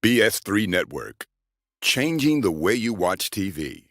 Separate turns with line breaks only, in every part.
BS3 Network, changing the way you watch TV.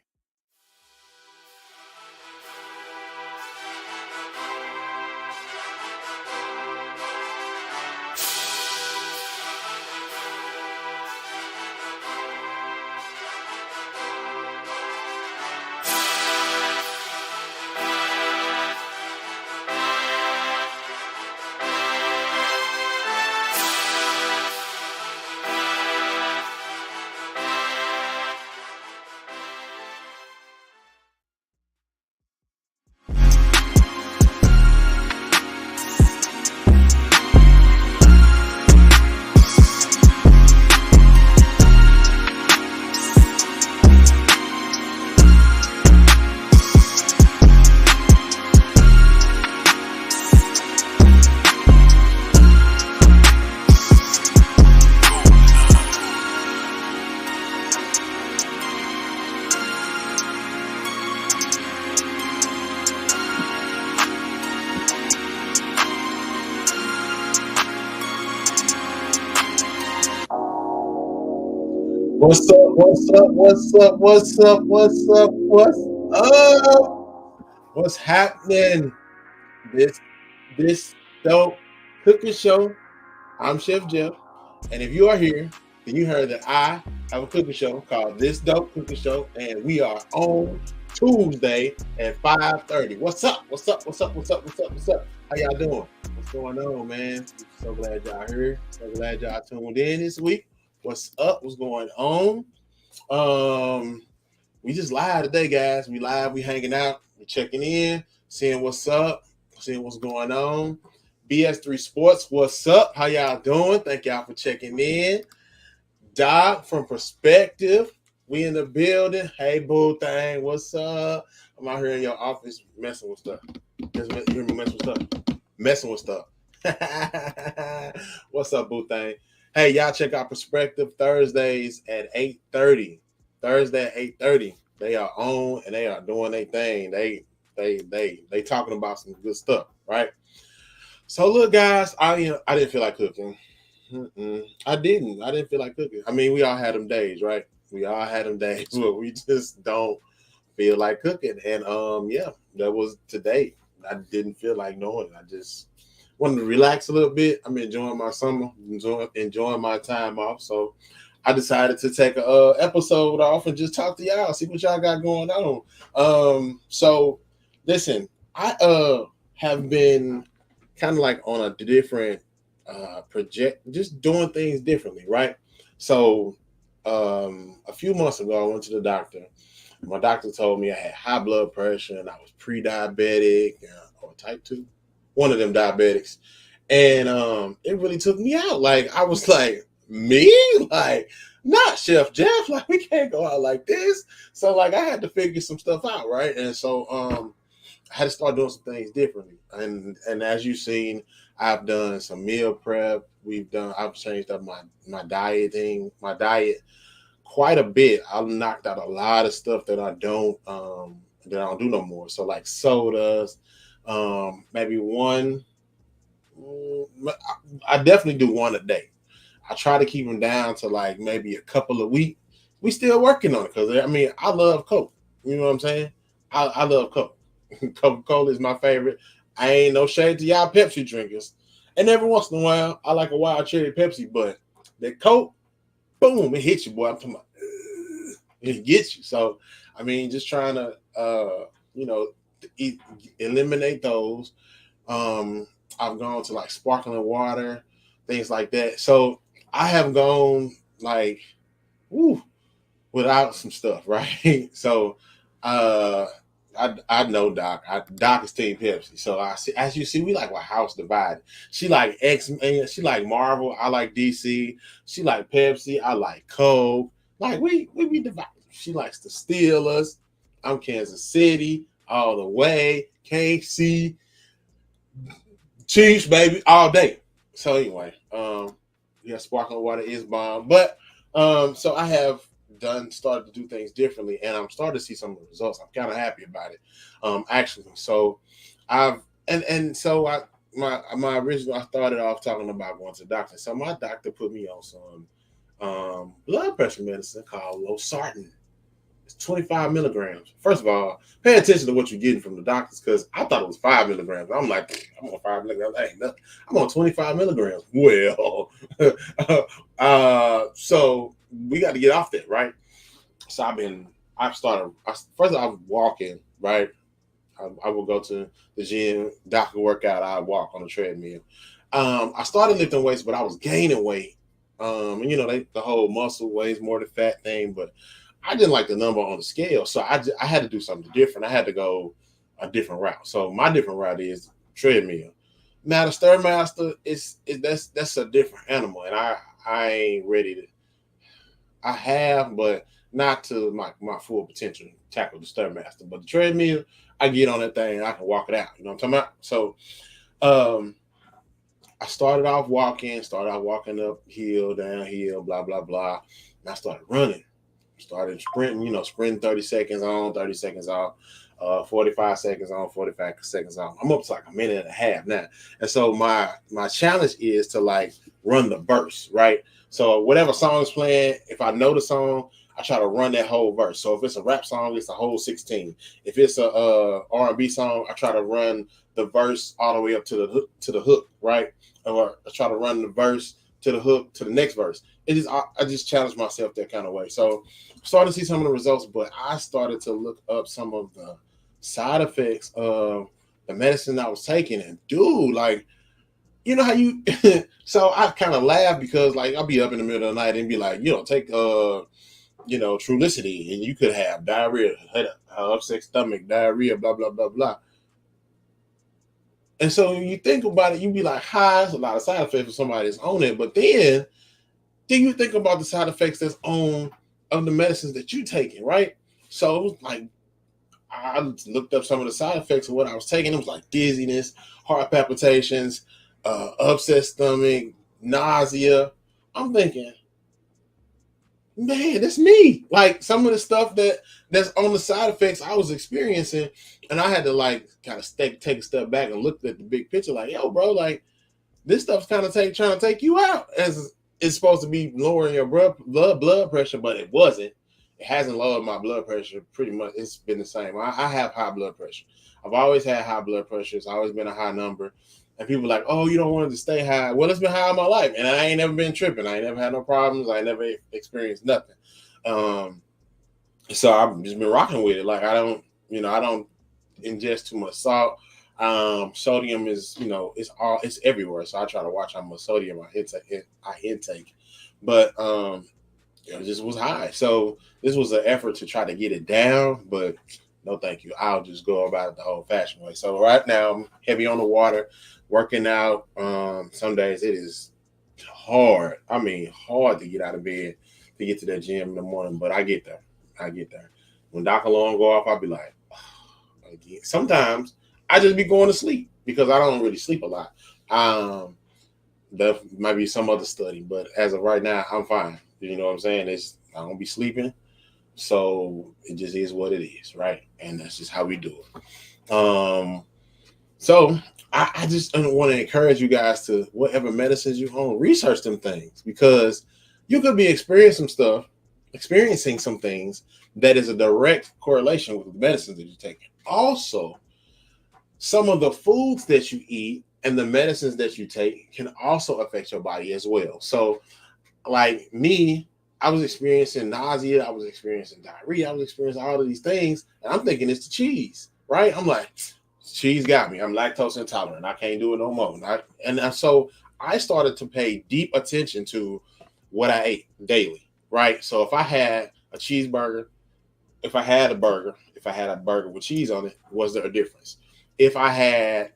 What's up? What's up? What's up? What's up? What's up? What's up? What's happening? This dope cooking show. I'm Chef Jeff, and if you are here, then you heard that I have a cooking show called This Dope Cooking Show, and we are on Tuesday at 5:30. What's up? What's up? What's up? What's up? What's up? What's up? How y'all doing? What's going on, man? So glad y'all here. So glad y'all tuned in this week. What's up? What's going on? We just live today, guys. We live, we hanging out, we checking in, seeing what's up, seeing what's going on. BS3 Sports, what's up? How y'all doing? Thank y'all for checking in. Doc from Perspective, we in the building. Hey, boo thing, what's up? I'm out here in your office messing with stuff. You hear me messing with stuff? Messing with stuff. What's up, boo thing? Hey, y'all check out Perspective Thursdays at 8:30. Thursday at 8:30. They are on and they are doing their thing. They talking about some good stuff, right? So look, guys, I didn't feel like cooking. I didn't feel like cooking. I mean, we all had them days, right? We all had them days where we just don't feel like cooking. And yeah, that was today. I didn't feel like doing it. I just wanted to relax a little bit. I'm enjoying my summer, enjoying my time off. So I decided to take a episode off and just talk to y'all, see what y'all got going on. So listen, I have been kind of like on a different project, just doing things differently, right? So a few months ago, I went to the doctor. My doctor told me I had high blood pressure and I was pre-diabetic or type 2. One of them diabetics. And it really took me out. Like, I was like, me? Like, not Chef Jeff. Like, we can't go out like this. So, like, I had to figure some stuff out, right? And so I had to start doing some things differently. And as you've seen, I've done some meal prep. I've changed up my diet quite a bit. I've knocked out a lot of stuff that I don't do no more. So like sodas, maybe one. I definitely do one a day. I try to keep them down to like maybe a couple a week. We still working on it because I mean I love Coke. You know what I'm saying? I love Coke. Coca-Cola is my favorite. I ain't no shade to y'all Pepsi drinkers. And every once in a while, I like a wild cherry Pepsi, but that Coke, boom, it hits you, boy. I'm talking about it gets you. So I mean, just trying to eliminate those. I've gone to like sparkling water, things like that. So I have gone like without some stuff, right? So I know Doc. Doc is Team Pepsi. So I see, as you see, we like a house divided. She like X-Men, she like Marvel, I like DC. She like Pepsi, I like Coke. Like we be divided. She likes the Steelers. I'm Kansas City all the way. KC. Chiefs, baby, all day. So anyway, yeah, sparkling water is bomb. But so I have started to do things differently, and I'm starting to see some of the results. I'm kind of happy about it, actually. So I've so my original, I started off talking about going to the doctor. So my doctor put me on some blood pressure medicine called losartan. It's 25 milligrams. First of all, pay attention to what you're getting from the doctors because I thought it was 5 milligrams. I'm like, I'm on 5 milligrams. Hey, nothing. I'm on 25 milligrams. Well, so we got to get off that, right? So first I was walking, right? I would go to the gym, doctor workout, I walk on the treadmill. I started lifting weights, but I was gaining weight. And the whole muscle weighs more than fat thing, but I didn't like the number on the scale, so I had to do something different. I had to go a different route. So my different route is treadmill. Now the Stairmaster that's a different animal, and I ain't ready to. I have, but not to my full potential. Tackle the Stairmaster, but the treadmill, I get on that thing, I can walk it out. You know what I'm talking about? So, um, I started off walking uphill, downhill, blah blah blah, and I started running. Started sprinting, sprinting 30 seconds on, 30 seconds off, 45 seconds on, 45 seconds off. I'm up to like a minute and a half now. And so my challenge is to like run the verse, right? So whatever song is playing, if I know the song, I try to run that whole verse. So if it's a rap song, it's a whole 16. If it's a R&B song, I try to run the verse all the way up to the hook, right? Or I try to run the verse to the hook to the next verse. I just challenge myself that kind of way. So started to see some of the results, but I started to look up some of the side effects of the medicine I was taking. And dude, like, you know how you so I kind of laugh because like I'll be up in the middle of the night and be like, take Trulicity and you could have diarrhea, upset stomach, diarrhea, blah, blah, blah, blah. And so you think about it, you be like, hi, it's a lot of side effects for somebody that's on it. But then you think about the side effects that's on of the medicines that you taking, right? So it was like I looked up some of the side effects of what I was taking. It was like dizziness, heart palpitations, upset stomach, nausea. I'm thinking, man, that's me. Like some of the stuff that's on the side effects I was experiencing, and I had to like kind of take a step back and look at the big picture. Like, yo, bro, like this stuff's kind of trying to take you out. As it's supposed to be lowering your blood pressure, but it wasn't. It hasn't lowered my blood pressure. Pretty much, it's been the same. I have high blood pressure. I've always had high blood pressure. It's always been a high number. And people are like, oh, you don't want it to stay high. Well, it's been high all my life, and I ain't never been tripping. I ain't never had no problems. I ain't never experienced nothing. Um, so I've just been rocking with it. Like I don't ingest too much salt. Sodium is, it's everywhere. So I try to watch how much sodium I intake. But it just was high. So this was an effort to try to get it down, but no thank you. I'll just go about it the old fashioned way. So right now I'm heavy on the water, working out. Some days it is hard. I mean hard to get out of bed to get to that gym in the morning, but I get there. When Doc Alarm go off, I'll be like, again. Sometimes I just be going to sleep because I don't really sleep a lot. That might be some other study, but as of right now, I'm fine. You know what I'm saying? I don't be sleeping, so it just is what it is, right? And that's just how we do it. So I just want to encourage you guys to whatever medicines you own, research them things because you could be experiencing some things that is a direct correlation with the medicines that you're taking. Also, some of the foods that you eat and the medicines that you take can also affect your body as well. So, like me, I was experiencing nausea, I was experiencing diarrhea, I was experiencing all of these things, and I'm thinking it's the cheese, right? I'm like, cheese got me. I'm lactose intolerant. I can't do it no more. So I started to pay deep attention to what I ate daily, right? So if I had a cheeseburger, if I had a burger with cheese on it, was there a difference? If I had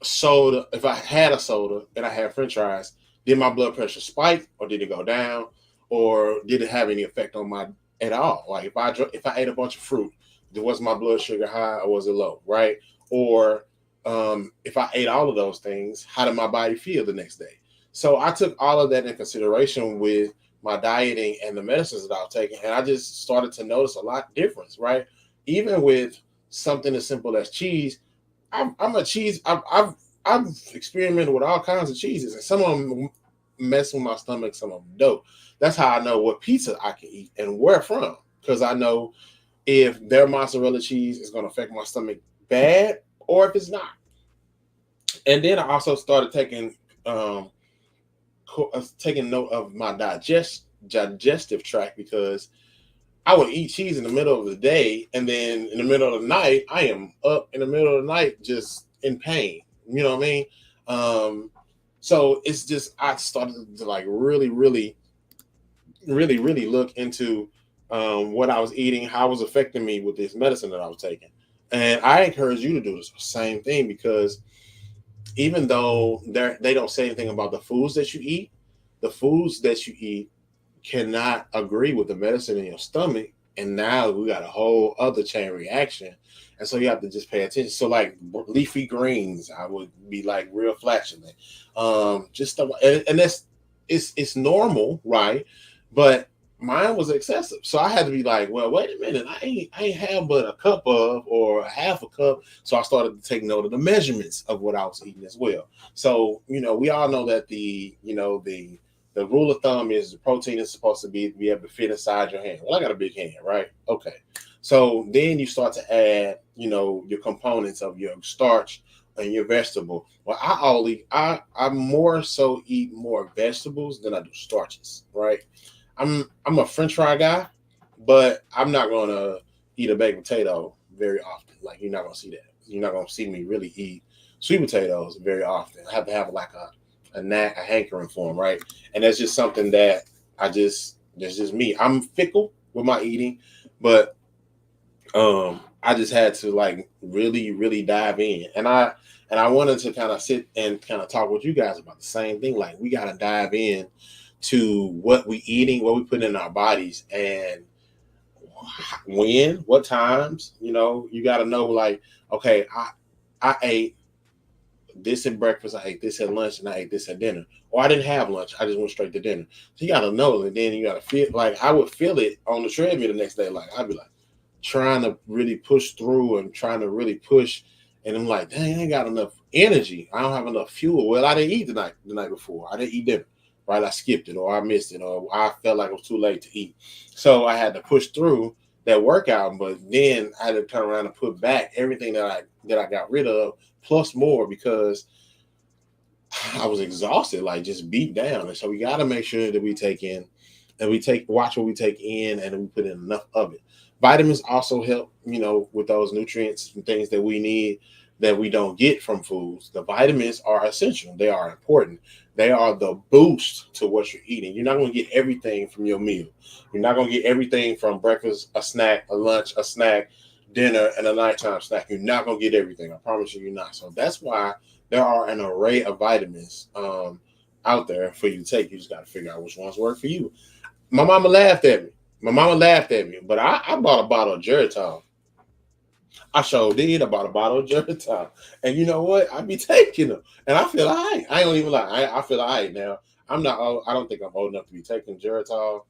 soda, if I had a soda and I had French fries, did my blood pressure spike or did it go down, or did it have any effect on my at all? Like if I ate a bunch of fruit, was my blood sugar high or was it low, right? Or if I ate all of those things, how did my body feel the next day? So I took all of that in consideration with my dieting and the medicines that I was taking, and I just started to notice a lot difference, right? Even with something as simple as cheese, I'm a cheese. I've experimented with all kinds of cheeses, and some of them messing with my stomach, some of them don't. That's how I know what pizza I can eat and where from, because I know if their mozzarella cheese is going to affect my stomach bad or if it's not. And then I also started um, taking note of my digestive tract, because I would eat cheese in the middle of the day, and then in the middle of the night, I am up in the middle of the night just in pain. You know what I mean? Um, so it's just I started to like really, really, really, really look into what I was eating, how it was affecting me with this medicine that I was taking, and I encourage you to do the same thing, because even though they don't say anything about the foods that you eat, the foods that you eat cannot agree with the medicine in your stomach. And now we got a whole other chain reaction. And so you have to just pay attention. So like leafy greens, I would be like real flatulent. Just stuff, and that's it's normal, right? But mine was excessive. So I had to be like, well, wait a minute, I ain't have but a cup of or a half a cup. So I started to take note of the measurements of what I was eating as well. So, we all know that the rule of thumb is the protein is supposed to be able to fit inside your hand. Well, I got a big hand, right? Okay. So then you start to add, your components of your starch and your vegetable. Well, I more so eat more vegetables than I do starches, right? I'm a French fry guy, but I'm not gonna eat a baked potato very often. Like you're not gonna see that. You're not gonna see me really eat sweet potatoes very often. I have to have like a hankering for them, right? And that's just something that that's just me. I'm fickle with my eating, but I just had to like really, really dive in. And I wanted to kind of sit and kind of talk with you guys about the same thing. Like we gotta dive in to what we eating, what we put in our bodies, and when, what times. You got to know like, okay, I ate this at breakfast, I ate this at lunch, and I ate this at dinner. Or I didn't have lunch, I just went straight to dinner. So you got to know, and then you got to feel like I would feel it on the treadmill the next day. Like I'd be like trying to really push through and trying to really push, and I'm like, dang, I ain't got enough energy. I don't have enough fuel. Well, I didn't eat the night before. I didn't eat dinner. Right, I skipped it, or I missed it, or I felt like it was too late to eat. So I had to push through that workout, but then I had to turn around and put back everything that I got rid of, plus more, because I was exhausted, like just beat down. And so we got to make sure that we take in, and watch what we take in, and we put in enough of it. Vitamins also help, with those nutrients and things that we need that we don't get from foods. The vitamins are essential. They are important. They are the boost to what you're eating. You're not going to get everything from your meal. You're not going to get everything from breakfast, a snack, a lunch, a snack, dinner, and a nighttime snack. You're not going to get everything. I promise you're not. So that's why there are an array of vitamins out there for you to take. You just got to figure out which ones work for you. My mama laughed at me, but I bought a bottle of Geritol. I sure did. I bought a bottle of Geritol. And you know what? I be taking them. And I feel all right. I ain't even lie. I feel all right now. I don't think I'm old enough to be taking Geritol.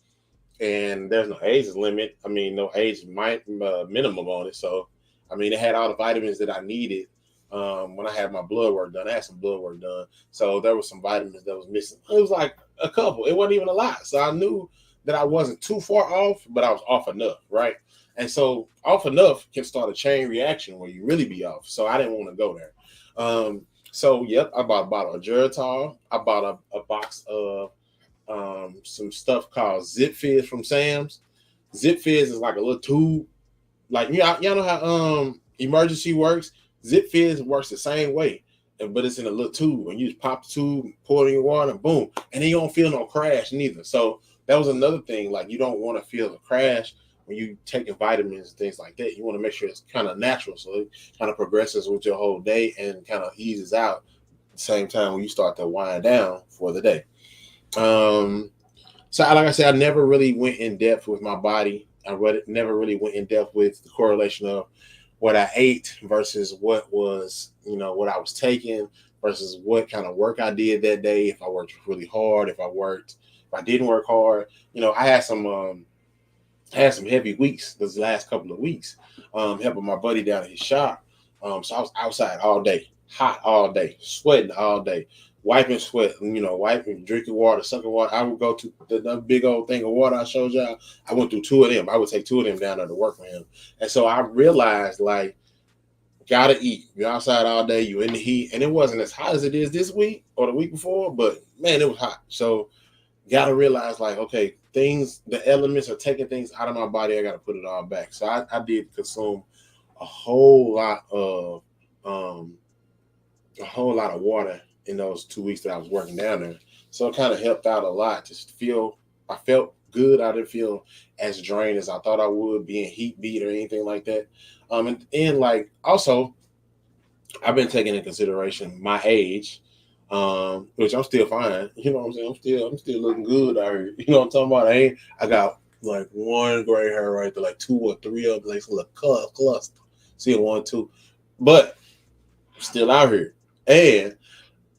And there's no age limit. I mean, no age minimum on it. So, I mean, it had all the vitamins that I needed when I had my blood work done. I had some blood work done. So there was some vitamins that was missing. It was like a couple. It wasn't even a lot. So I knew that I wasn't too far off, but I was off enough, right? And so off enough can start a chain reaction where you really be off. So I didn't want to go there. So yep, I bought a bottle of Geritol. I bought a box of some stuff called Zip Fizz from Sam's. Zip Fizz is like a little tube. Like y'all know how emergency works. Zip Fizz works the same way, but it's in a little tube, and you just pop the tube, pour it in your water, and boom, and then you don't feel no crash neither. So that was another thing. Like you don't want to feel the crash when you taking vitamins and things like that. You want to make sure it's kind of natural, so it kind of progresses with your whole day and kind of eases out at the same time when you start to wind down for the day. So like I said, I never really went in depth with my body. Never really went in depth with the correlation of what I ate versus what was, what I was taking versus what kind of work I did that day. If I worked really hard, if I didn't work hard, I had some heavy weeks this last couple of weeks, helping my buddy down at his shop. So I was outside all day, hot all day, sweating all day, wiping sweat, wiping, drinking water, sucking water. I would go to the big old thing of water I showed y'all. I went through 2 of them. I would take 2 of them down there to work for him. And so I realized, like, gotta eat. You're outside all day, you're in the heat, and it wasn't as hot as it is this week or the week before, but man, it was hot. So gotta realize, like, okay, the elements are taking things out of my body. I gotta put it all back. So I did consume a whole lot of water in those 2 weeks that I was working down there. So it kind of helped out a lot. I felt good. I didn't feel as drained as I thought I would, being heat beat or anything like that. And like, also, I've been taking into consideration my age, which I'm still fine. You know what I'm saying? I'm still looking good out here. You know what I'm talking about? I got like one gray hair right there, like 2 or 3 of them, like a little cluster. See, 1, 2, but I'm still out here. And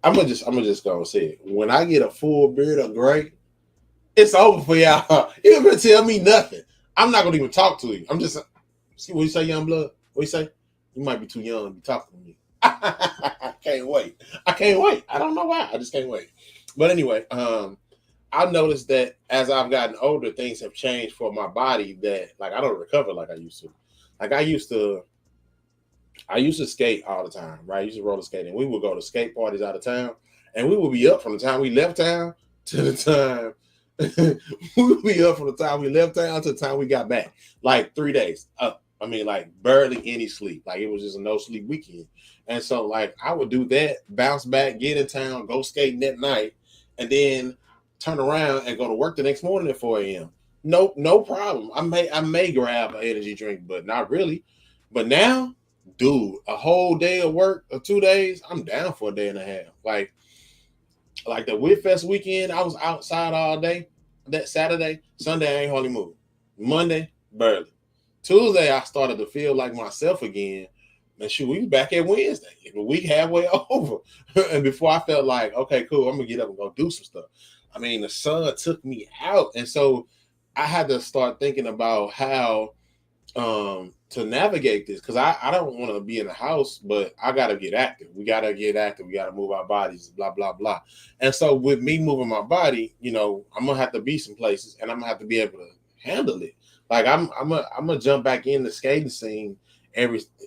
I'm gonna just go and say it. When I get a full beard of gray, it's over for y'all. You ain't gonna tell me nothing. I'm not gonna even talk to you. I'm just see what you say, young blood. What you say? You might be too young to be talking to me. I can't wait. I don't know why. I just can't wait. But anyway, I've noticed that as I've gotten older, things have changed for my body. That, like, I don't recover like I used to. Like I used to skate all the time, right? I used to roller skate, and we would go to skate parties out of town, and we would be up from the time we left town to the time we would be up from the time we left town to the time we got back. Like 3 days up. I mean, like barely any sleep. Like it was just a no sleep weekend. And so, like, I would do that, bounce back, get in town, go skating that night, and then turn around and go to work the next morning at 4 a.m. No problem. I may grab an energy drink, but not really. But now, dude, a whole day of work or 2 days, I'm down for a day and a half. Like the Whitfest weekend, I was outside all day. That Saturday, Sunday, I ain't hardly moved. Monday, barely. Tuesday, I started to feel like myself again. And shoot, we was back at Wednesday, the week halfway over. And before I felt like, okay, cool, I'm gonna get up and go do some stuff. I mean, the sun took me out. And so I had to start thinking about how to navigate this, because I don't want to be in the house, but I gotta get active. We gotta get active. We gotta move our bodies, blah blah blah. And so with me moving my body, I'm gonna have to be some places, and I'm gonna have to be able to handle it. Like I'm gonna jump back in the skating scene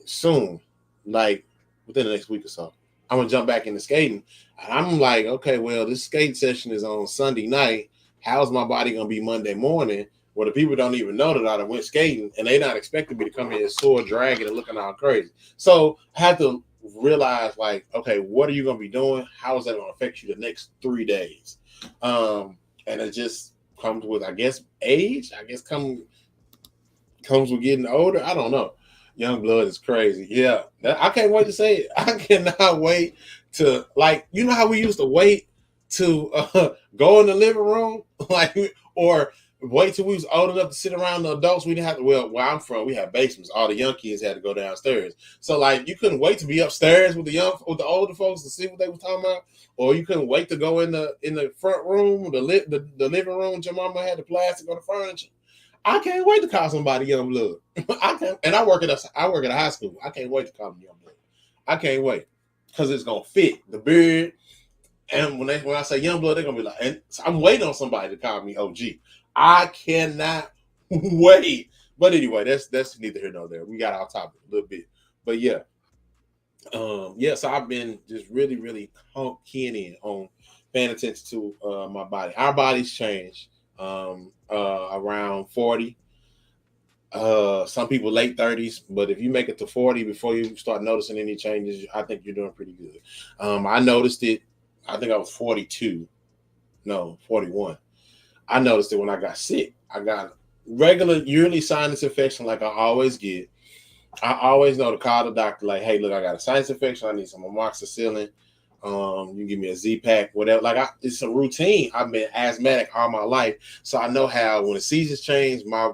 soon, like within the next week or so. I'm gonna jump back into skating, and I'm like, okay, well, this skate session is on Sunday night. How's my body gonna be Monday morning? Where the people don't even know that I went skating, and they're not expecting me to come in sore, dragging, and looking all crazy. So I have to realize, like, okay, what are you going to be doing? How is that going to affect you the next 3 days? And it just comes with, I guess, age. I guess comes with getting older. I don't know. Young blood is crazy. Yeah, I can't wait to say it. I cannot wait to, like, you know how we used to wait to go in the living room, like, or wait till we was old enough to sit around the adults. We didn't have to. Well, where I'm from, we had basements. All the young kids had to go downstairs. So, like, you couldn't wait to be upstairs with the older folks to see what they were talking about, or you couldn't wait to go in the front room, the living room. Your mama had the plastic on the furniture. I can't wait to call somebody young blood. I can't, and I work at a high school. I can't wait to call them young blood. I can't wait because it's gonna fit the beard. And when I say young blood, they're gonna be like, and I'm waiting on somebody to call me OG. I cannot wait. But anyway, that's neither here nor there. We got our topic a little bit. But yeah. So I've been just really, really keying in on paying attention to my body. Our bodies change around 40. Some people late 30s, but if you make it to 40 before you start noticing any changes, I think you're doing pretty good. I noticed it. I think I was 41. I noticed it when I got sick. I got regular yearly sinus infection like I always get. I always know to call the doctor like, hey, look, I got a sinus infection. I need some amoxicillin. You give me a Z-Pack, whatever. Like, it's a routine. I've been asthmatic all my life. So I know how when the seasons change, my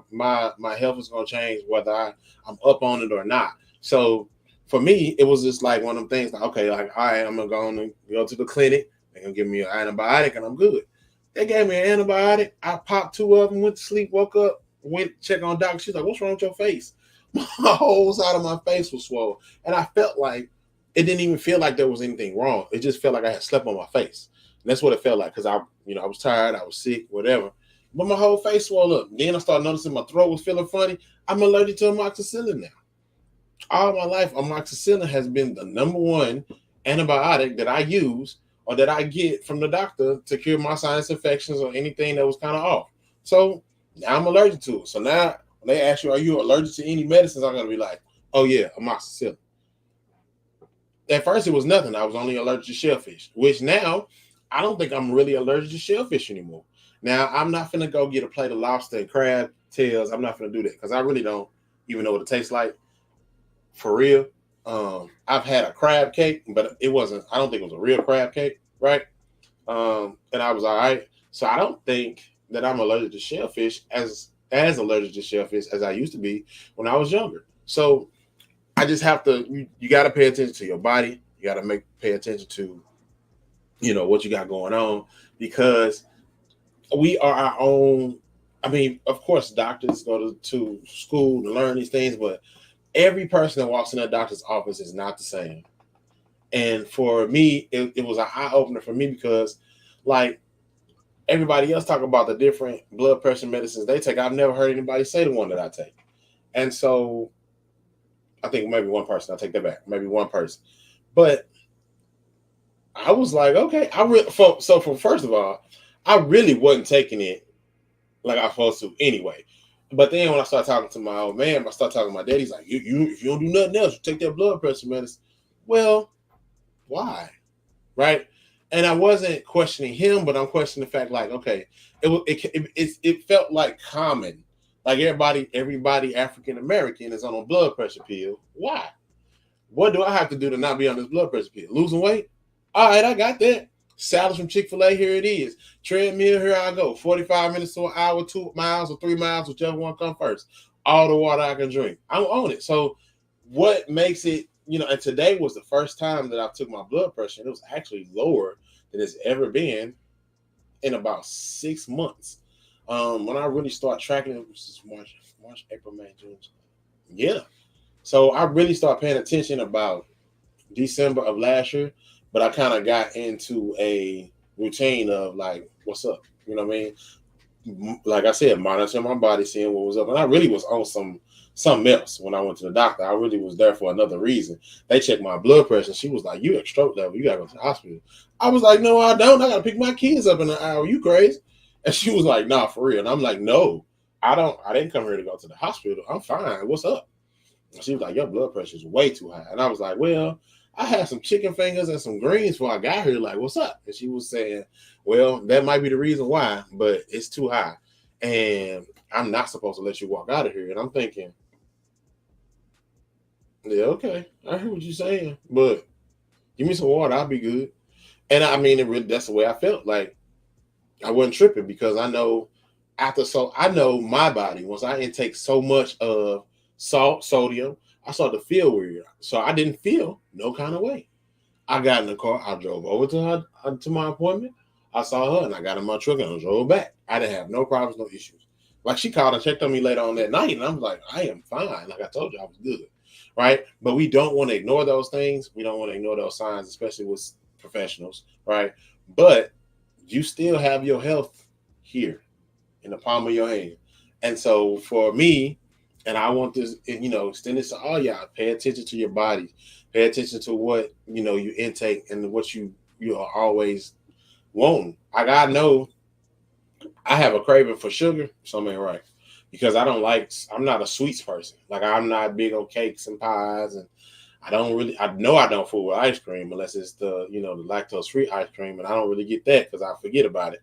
health is going to change whether I'm up on it or not. So for me, it was just like one of them things like, okay, like, all right, I'm going to go to the clinic. They're going to give me an antibiotic and I'm good. They gave me an antibiotic. I popped 2 of them, went to sleep, woke up, went to check on doctor. She's like, what's wrong with your face? My whole side of my face was swollen. And I felt like it didn't even feel like there was anything wrong. It just felt like I had slept on my face. And that's what it felt like because I was tired, I was sick, whatever. But my whole face swelled up. Then I started noticing my throat was feeling funny. I'm allergic to amoxicillin now. All my life, amoxicillin has been the number one antibiotic that I use or that I get from the doctor to cure my sinus infections or anything that was kind of off. So now I'm allergic to it. So now when they ask you, are you allergic to any medicines? I'm gonna be like, oh yeah, amoxicillin. At first it was nothing. I was only allergic to shellfish, which now I don't think I'm really allergic to shellfish anymore. Now I'm not gonna go get a plate of lobster and crab tails. I'm not gonna do that because I really don't even know what it tastes like for real. I've had a crab cake, but it wasn't. I don't think it was a real crab cake, right? And I was all right. So I don't think that I'm allergic to shellfish as allergic to shellfish as I used to be when I was younger. So I just have to. You got to pay attention to your body. You got to pay attention to what you got going on because we are our own. I mean, of course, doctors go to school to learn these things, but every person that walks in a doctor's office is not the same. And for me, it was an eye opener for me because, like, everybody else talk about the different blood pressure medicines they take. I've never heard anybody say the one that I take. And so I think maybe one person, I'll take that back, maybe one person. But I was like, okay, first of all, I really wasn't taking it like I was supposed to anyway. But then when I started talking to my old man, I started talking to my dad, he's like, you if you don't do nothing else, you take that blood pressure medicine. Well, why? Right? And I wasn't questioning him, but I'm questioning the fact, like, okay, it felt like common. Like everybody African American is on a blood pressure pill. Why? What do I have to do to not be on this blood pressure pill? Losing weight? All right, I got that. Salads from Chick-fil-A, here it is. Treadmill, here I go. 45 minutes to an hour, 2 miles or 3 miles, whichever one comes first. All the water I can drink. I'm on it. So what makes it, and today was the first time that I took my blood pressure, and it was actually lower than it's ever been in about 6 months. When I really start tracking it, was March, April, May, June. Yeah. So I really started paying attention about December of last year. But I kind of got into a routine of like, what's up? You know what I mean? Like I said, monitoring my body, seeing what was up. And I really was on something else when I went to the doctor. I really was there for another reason. They checked my blood pressure. She was like, you at stroke level. You got to go to the hospital. I was like, no, I don't. I got to pick my kids up in an hour. You crazy? And she was like, nah, for real. And I'm like, no, I don't. I didn't come here to go to the hospital. I'm fine. What's up? And she was like, your blood pressure is way too high. And I was like, well, I had some chicken fingers and some greens before I got here. Like, what's up? And she was saying, well, that might be the reason why, but it's too high. And I'm not supposed to let you walk out of here. And I'm thinking, yeah, okay. I heard what you're saying, but give me some water. I'll be good. And I mean, that's the way I felt. Like, I wasn't tripping because I know I know my body, once I intake so much of salt, sodium, I started to feel weird. So I didn't feel no kind of way. I got in the car. I drove over to my appointment. I saw her and I got in my truck and I drove back. I didn't have no problems, no issues. Like she called and checked on me later on that night and I was like, I am fine. Like I told you, I was good. Right. But we don't want to ignore those things. We don't want to ignore those signs, especially with professionals. Right. But you still have your health here in the palm of your hand. And so for me, and I want this, extend this to all y'all. Pay attention to your body. Pay attention to what, you intake and what you are always wanting. I know I have a craving for sugar. Something ain't right. Because I'm not a sweets person. Like I'm not big on cakes and pies. And I know I don't fool with ice cream unless it's the lactose free ice cream. And I don't really get that because I forget about it.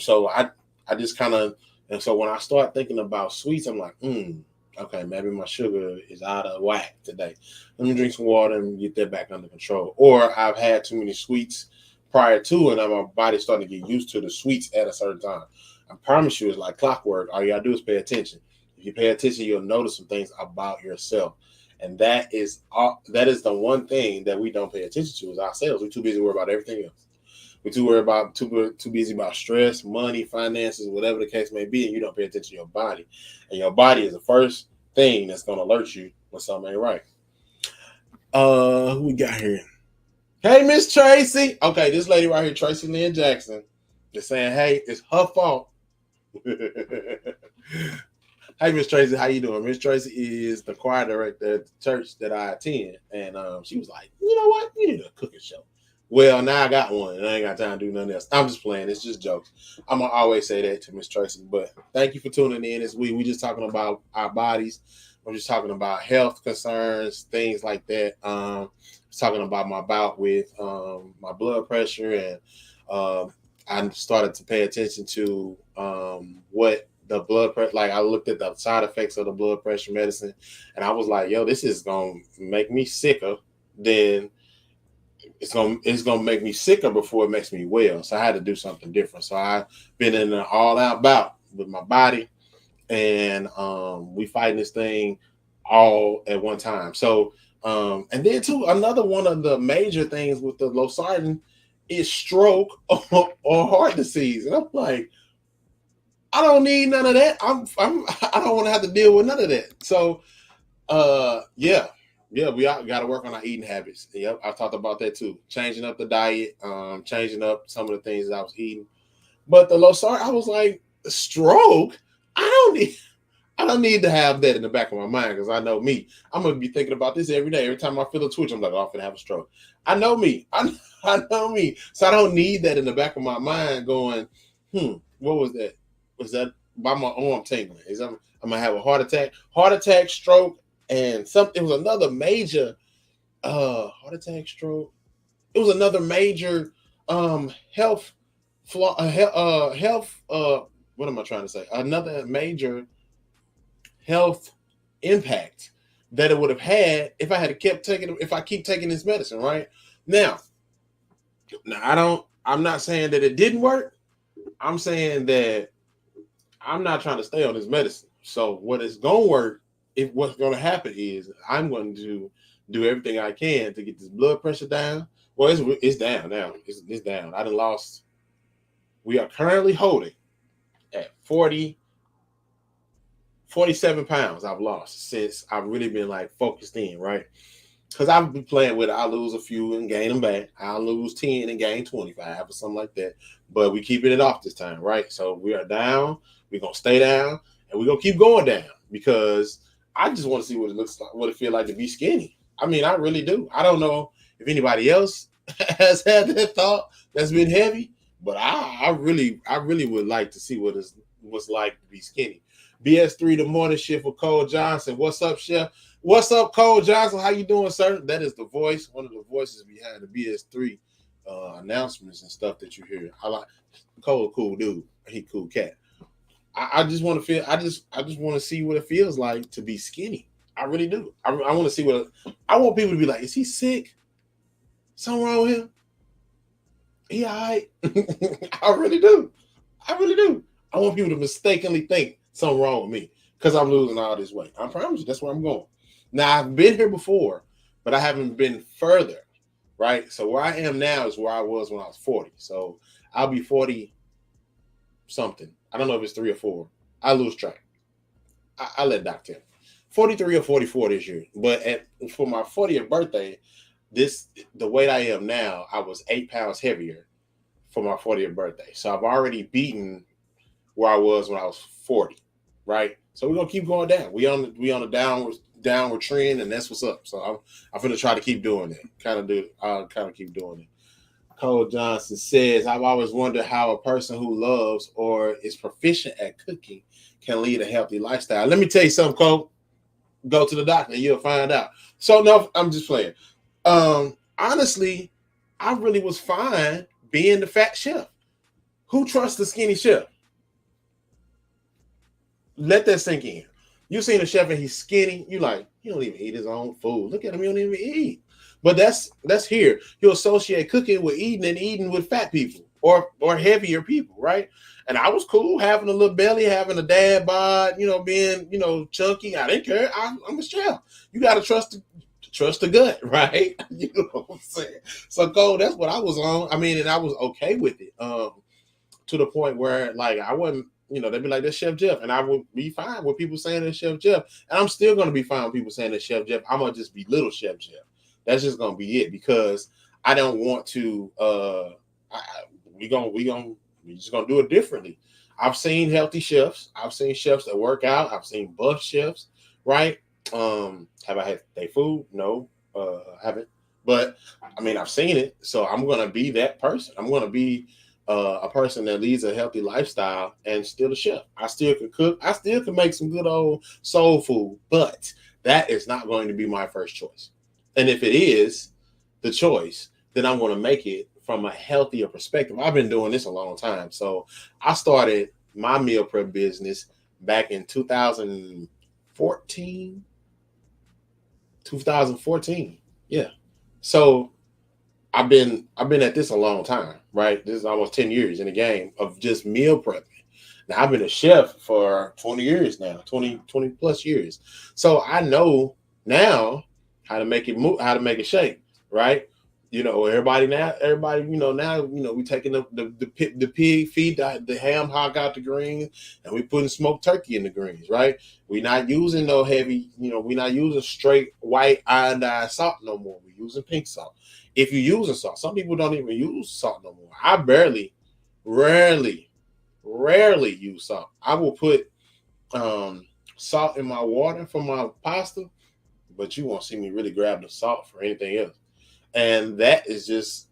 So I just kind of, and so when I start thinking about sweets, I'm like, okay, maybe my sugar is out of whack today. Let me drink some water and get that back under control. Or I've had too many sweets prior to, and my body's starting to get used to the sweets at a certain time. I promise you, it's like clockwork. All you gotta do is pay attention. If you pay attention, you'll notice some things about yourself. And that is the one thing that we don't pay attention to is ourselves. We're too busy worrying about everything else. We're too busy about stress, money, finances, whatever the case may be, and you don't pay attention to your body. And your body is the first thing that's going to alert you when something ain't right. Who we got here? Hey, Miss Tracy. Okay, this lady right here, Tracy Lynn Jackson, is saying, hey, it's her fault. Hey, Miss Tracy, how you doing? Miss Tracy is the choir director at the church that I attend, and she was like, you know what? You need a cooking show. Well, now I got one, and I ain't got time to do nothing else. I'm just playing. It's just jokes. I'm gonna always say that to Miss Tracy. But thank you for tuning in this week. We just talking about our bodies. I'm just talking about health concerns, things like that. Talking about my bout with my blood pressure, and I started to pay attention to what the blood pressure. Like I looked at the side effects of the blood pressure medicine, and I was like, "Yo, this is gonna make me sicker than it's gonna make me sicker before it makes me well." So I had to do something different. So I've been in an all-out bout with my body, and we fighting this thing all at one time. So and then too, another one of the major things with the losartan is stroke or heart disease, and I'm like, I don't need none of that. I don't want to have to deal with none of that. So yeah, we got to work on our eating habits. Yep, I talked about that too. Changing up the diet, changing up some of the things that I was eating. But the losartan, I was like, stroke. I don't need to have that in the back of my mind because I know me. I'm gonna be thinking about this every day. Every time I feel a twitch, I'm like, oh, I'm gonna have a stroke. I know me. I know me. So I don't need that in the back of my mind going, what was that? Was that by my arm tingling? I'm gonna have a heart attack, stroke, and something. It was another major heart attack, stroke. It was another major health flaw, health what am I trying to say? Another major health impact that it would have had if I had kept taking, if I keep taking this medicine. Right now I'm not saying that it didn't work. I'm saying that I'm not trying to stay on this medicine. So what is going to work, if what's going to happen is I'm going to do everything I can to get this blood pressure down. Well, it's down now. It's down. I done lost. We are currently holding at 47 pounds I've lost since I've really been like focused in, right? Because I've been playing with it. I lose a few and gain them back. I'll lose 10 and gain 25 or something like that. But we keeping it off this time, right? So we are down. We're going to stay down. And we're going to keep going down because I just want to see what it looks like, what it feels like to be skinny. I mean, I really do. I don't know if anybody else has had that thought that's been heavy, but I really would like to see what's like to be skinny. BS3 the morning shift with Cole Johnson. What's up, Chef? What's up, Cole Johnson? How you doing, sir? That is the voice, one of the voices behind the BS3 announcements and stuff that you hear. I like Cole, cool dude. He cool cat. I just want to feel. I just want to see what it feels like to be skinny. I really do. I want to see I want people to be like, is he sick? Something wrong with him? He all right? I really do. I really do. I want people to mistakenly think something wrong with me because I'm losing all this weight. I promise you, that's where I'm going. Now, I've been here before, but I haven't been further, right? So where I am now is where I was when I was 40. So I'll be 40 something. I don't know if it's 3 or 4. I lose track. I let Doc tell. 43 or 44 this year. But for my 40th birthday, the weight I am now, I was 8 pounds heavier for my 40th birthday. So I've already beaten where I was when I was 40, right? So we're gonna keep going down. We on a downward trend, and that's what's up. So I'm gonna try to keep doing it. Kind of keep doing it. Cole Johnson says, I've always wondered how a person who loves or is proficient at cooking can lead a healthy lifestyle. Let me tell you something, Cole. Go to the doctor and you'll find out. So no, I'm just playing. Honestly, I really was fine being the fat chef. Who trusts the skinny chef? Let that sink in. You seen a chef and he's skinny, you like, he don't even eat his own food. Look at him, he don't even eat. But that's here. You associate cooking with eating and eating with fat people or heavier people, right? And I was cool having a little belly, having a dad bod, being, chunky. I didn't care. I'm a chef. You got to trust the gut, right? You know what I'm saying? So, Cole, that's what I was on. I mean, and I was okay with it to the point where, like, I wasn't, they'd be like, that's Chef Jeff. And I would be fine with people saying that's Chef Jeff. And I'm still going to be fine with people saying that's Chef Jeff. I'm going to just be little Chef Jeff. That's just gonna be it because I don't want to. We just gonna do it differently. I've seen healthy chefs. I've seen chefs that work out. I've seen buff chefs. Right? Have I had their food? No, I haven't. But I mean, I've seen it. So I'm gonna be that person. I'm gonna be a person that leads a healthy lifestyle and still a chef. I still can cook. I still can make some good old soul food, but that is not going to be my first choice. And if it is the choice, then I'm going to make it from a healthier perspective. I've been doing this a long time. So I started my meal prep business back in 2014. 2014. Yeah. So I've been at this a long time, right? This is almost 10 years in the game of just meal prepping. Now I've been a chef for 20 years now, 20 plus years. So I know now how to make it move, how to make it shake, right? Everybody, we taking the pig feed, the ham hog out the greens, and we putting smoked turkey in the greens, right? We're not using no heavy, we're not using straight white iodine salt no more. We're using pink salt. If you're using salt, some people don't even use salt no more. I rarely use salt. I will put salt in my water for my pasta, but you won't see me really grab the salt for anything else. And that is just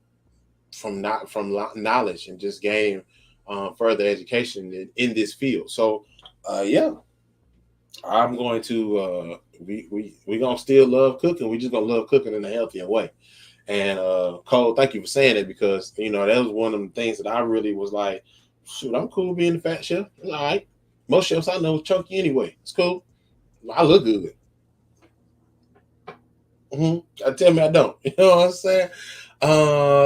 from knowledge and just gaining further education in this field. So yeah, I'm going to we gonna still love cooking. We just gonna love cooking in a healthier way. And Cole, thank you for saying it because that was one of the things that I really was like, shoot, I'm cool being the fat chef. All right. Most chefs I know chunky anyway. It's cool. I look good. Tell me I don't. You know what I'm saying?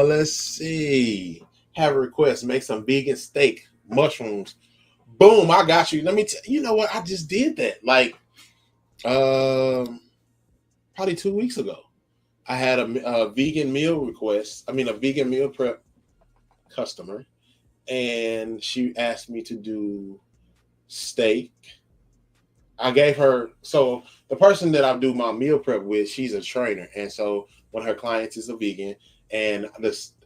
Let's see. Have a request. Make some vegan steak, mushrooms. Boom, I got you. Let me you know what? I just did that. Like probably 2 weeks ago. I had a vegan meal request. I mean, a vegan meal prep customer, and she asked me to do steak. I gave her, so the person that I do my meal prep with, she's a trainer, and so one of her clients is a vegan, and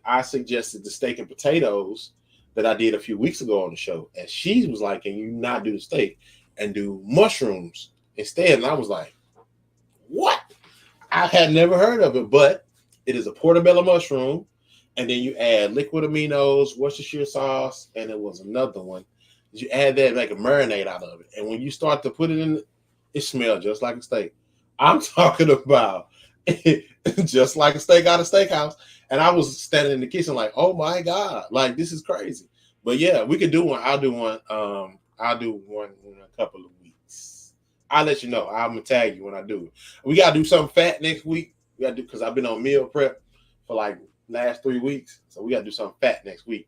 I suggested the steak and potatoes that I did a few weeks ago on the show, and she was like, "Can you not do the steak and do mushrooms instead?" And I was like, "What?" I had never heard of it, but it is a portobello mushroom, and then you add liquid aminos, Worcestershire sauce, and it was another one. You add that, make a marinade out of it, and when you start to put it in, it smells just like a steak. I'm talking about just like a steak out of steakhouse. And I was standing in the kitchen like, oh my God, like this is crazy. But yeah, we could do one. I'll do one. I'll do one in a couple of weeks. I'll let you know. I'm gonna tag you when I do it. We gotta do something fat next week. We gotta do because I've been on meal prep for like last 3 weeks. So we gotta do something fat next week.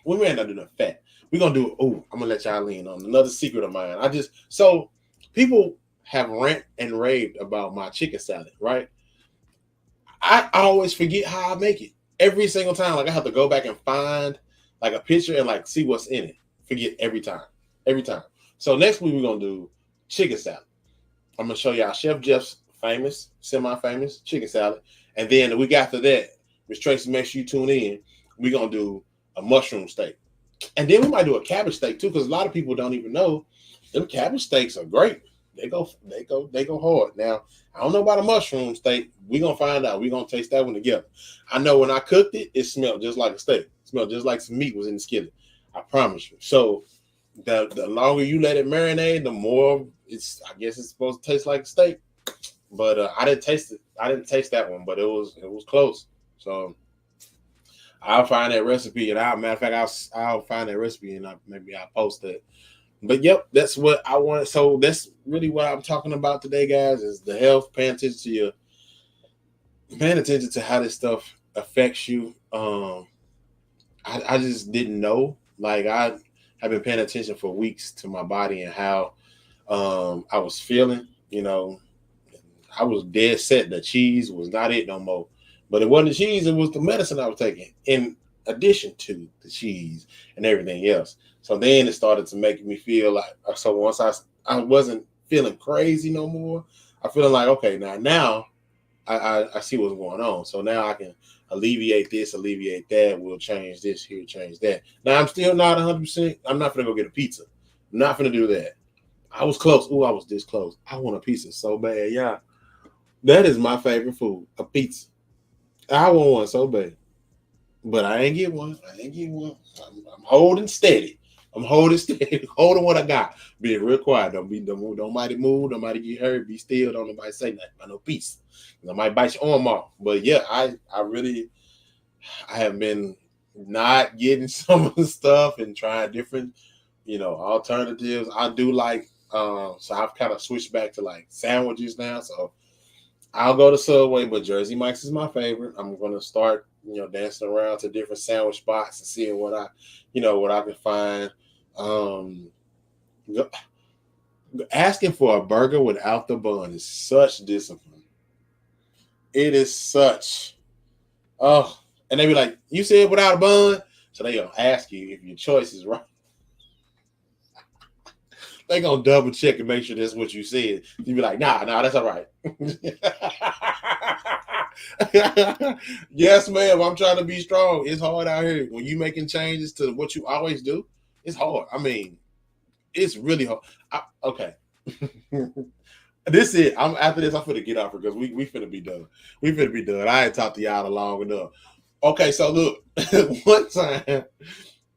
We may not do nothing fat. We're gonna do. Oh, I'm gonna let y'all lean on another secret of mine. So people have rant and raved about my chicken salad, right? I always forget how I make it every single time. Like I have to go back and find like a picture and like see what's in it. Forget every time. So next week we're gonna do chicken salad. I'm gonna show y'all Chef Jeff's famous, semi-famous chicken salad, and then the week after that, Miss Tracy, make sure you tune in. We're gonna do a mushroom steak. And then we might do a cabbage steak too, because a lot of people don't even know them cabbage steaks are great. They go hard. Now, I don't know about a mushroom steak. We're gonna find out. We're gonna taste that one together. I know when I cooked it, it smelled just like a steak. It smelled just like some meat was in the skillet. I promise you. So the longer you let it marinate, the more I guess it's supposed to taste like a steak. But I didn't taste it. I didn't taste that one, but it was close. So I'll find that recipe, and matter of fact, I'll find that recipe, and maybe I'll post it. But yep, that's what I want. So that's really what I'm talking about today, guys. Is the health, paying attention to how this stuff affects you. I just didn't know. Like I have been paying attention for weeks to my body and how I was feeling. I was dead set that cheese was not it no more. But it wasn't the cheese, it was the medicine I was taking in addition to the cheese and everything else. So then it started to make me feel like, so once I wasn't feeling crazy no more, I feeling like, okay, now I see what's going on. So now I can alleviate this, alleviate that. We'll change this here, change that. Now I'm still not 100%. I'm not gonna go get a pizza. I'm not gonna do that. I was close. I was this close. I want a pizza so bad. Yeah, that is my favorite food, a pizza. I want one so bad, but I ain't get one. I'm holding steady. I'm holding steady, holding what I got. Being real quiet. Don't nobody move. Nobody get hurt. Be still. Don't nobody say nothing. I know peace. I might bite your arm off. But yeah, I have been not getting some of the stuff and trying different, alternatives. I do like, so I've kind of switched back to like sandwiches now. So I'll go to Subway, but Jersey Mike's is my favorite. I'm gonna start, dancing around to different sandwich spots and seeing what I can find. Asking for a burger without the bun is such discipline. It is such. Oh, and they be like, "You said without a bun," so they gonna ask you if your choice is right. They gonna double check and make sure that's what you said. You be like, "Nah, that's all right." Yes, ma'am. I'm trying to be strong. It's hard out here when you making changes to what you always do. It's hard. I mean, it's really hard. Okay. This is it. After this, I'm finna get off because we finna be done. We finna be done. I ain't talked to y'all long enough. Okay, so look, one time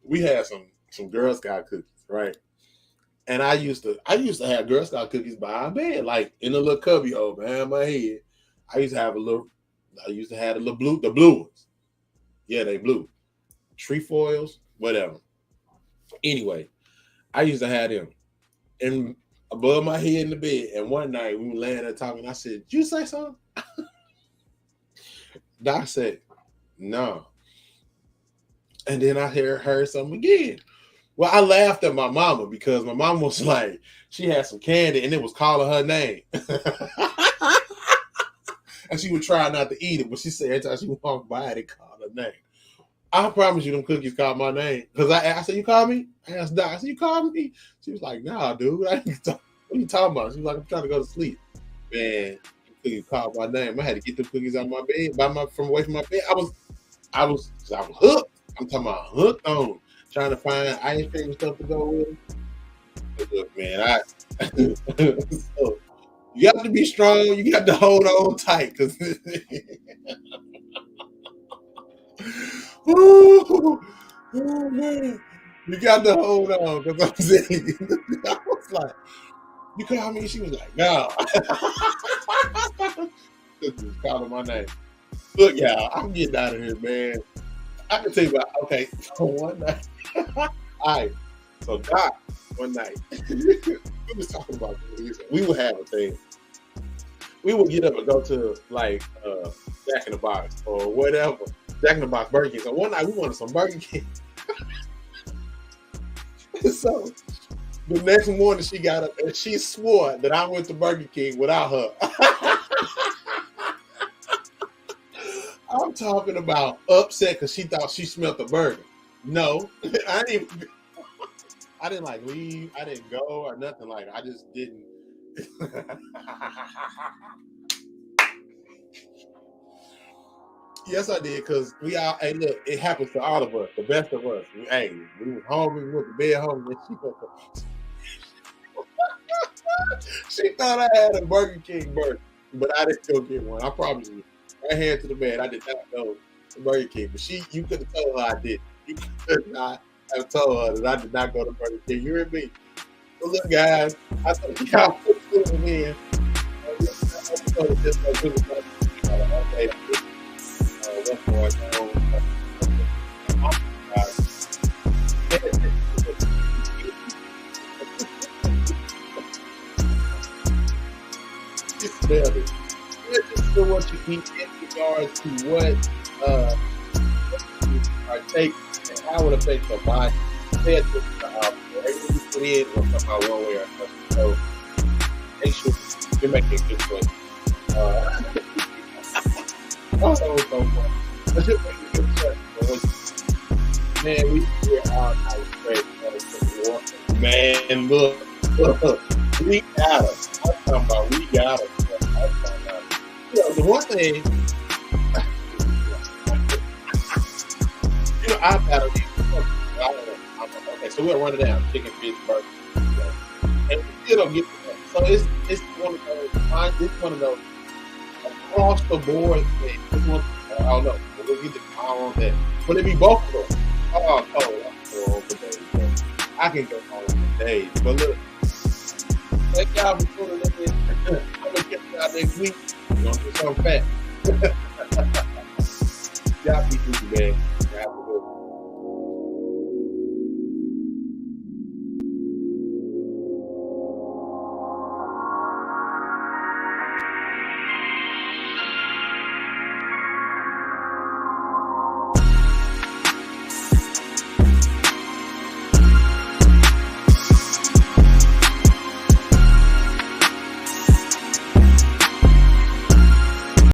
we had some Girl Scout cookies, right? And I used to have Girl Scout cookies by our bed, like in a little cubby hole behind my head. I used to have the blue ones. Yeah, they blue. Trefoils, whatever. Anyway, I used to have them. And above my head in the bed. And one night we were laying there talking. I said, "Did you say something?" Doc said, "No." And then I heard something again. Well, I laughed at my mama because my mama was like, she had some candy and it was calling her name. And she would try not to eat it, but she said every time she walked by it, it called her name. I promise you them cookies called my name. Because I said, "You called me?" I asked Doc, I said, "You called me?" She was like, "Nah, dude. What are you talking about?" She was like, "I'm trying to go to sleep." Man, cookies called my name. I had to get the cookies out of my bed, from away from my bed. I was hooked. I'm talking about hooked on trying to find ice cream stuff to go with it. But look, man, so you got to be strong. You got to hold on tight because oh man, you got to hold on because I'm saying I was like, "You call me?" She was like, "No." She was calling my name. Look, y'all, I'm getting out of here, man. I can tell you about, okay, so one night. All right, so Doc, one night, we was talking about this. We would have a thing. We would get up and go to like Jack in the Box or whatever. Jack in the Box, Burger King. So one night we wanted some Burger King. So the next morning she got up and she swore that I went to Burger King without her. I'm talking about upset because she thought she smelled the burger. No, I didn't like leave. I didn't go or nothing like that. I just didn't. Yes, I did because we all. Hey, look, it happens to all of us. The best of us. We was hungry. We went to bed hungry. She thought I had a Burger King burger, but I didn't go get one. I promise you. I hand to the man. I did not go to Burger King, but you could have told her I did. You could not have told her that I did not go to Burger King. You hear me? So look, guys, I thought y'all put tuning in. Okay. What's going on? It's better. To what you eat in regards to what you are taking and how it affects your body. Pay attention to everything you put in will come out one way or another. So make sure you're making a good choice. Oh, that was so fun. But you're making a good choice. Man, we're all night straight. Man, look, we got us. I'm talking about we got us. I'm talking about the one thing, I've had a okay, so we'll run it down. Chicken, fish, burger. And we still don't get to that. So it's one of those across the board things. I don't know. We'll get the power on that. But it be both of them. Oh, I'm going for days. I can go on for days. But look, thank y'all for tuning in. I'm gonna catch y'all next week. We're gonna do something fat. Y'all be easy, man. Y'all have a good one.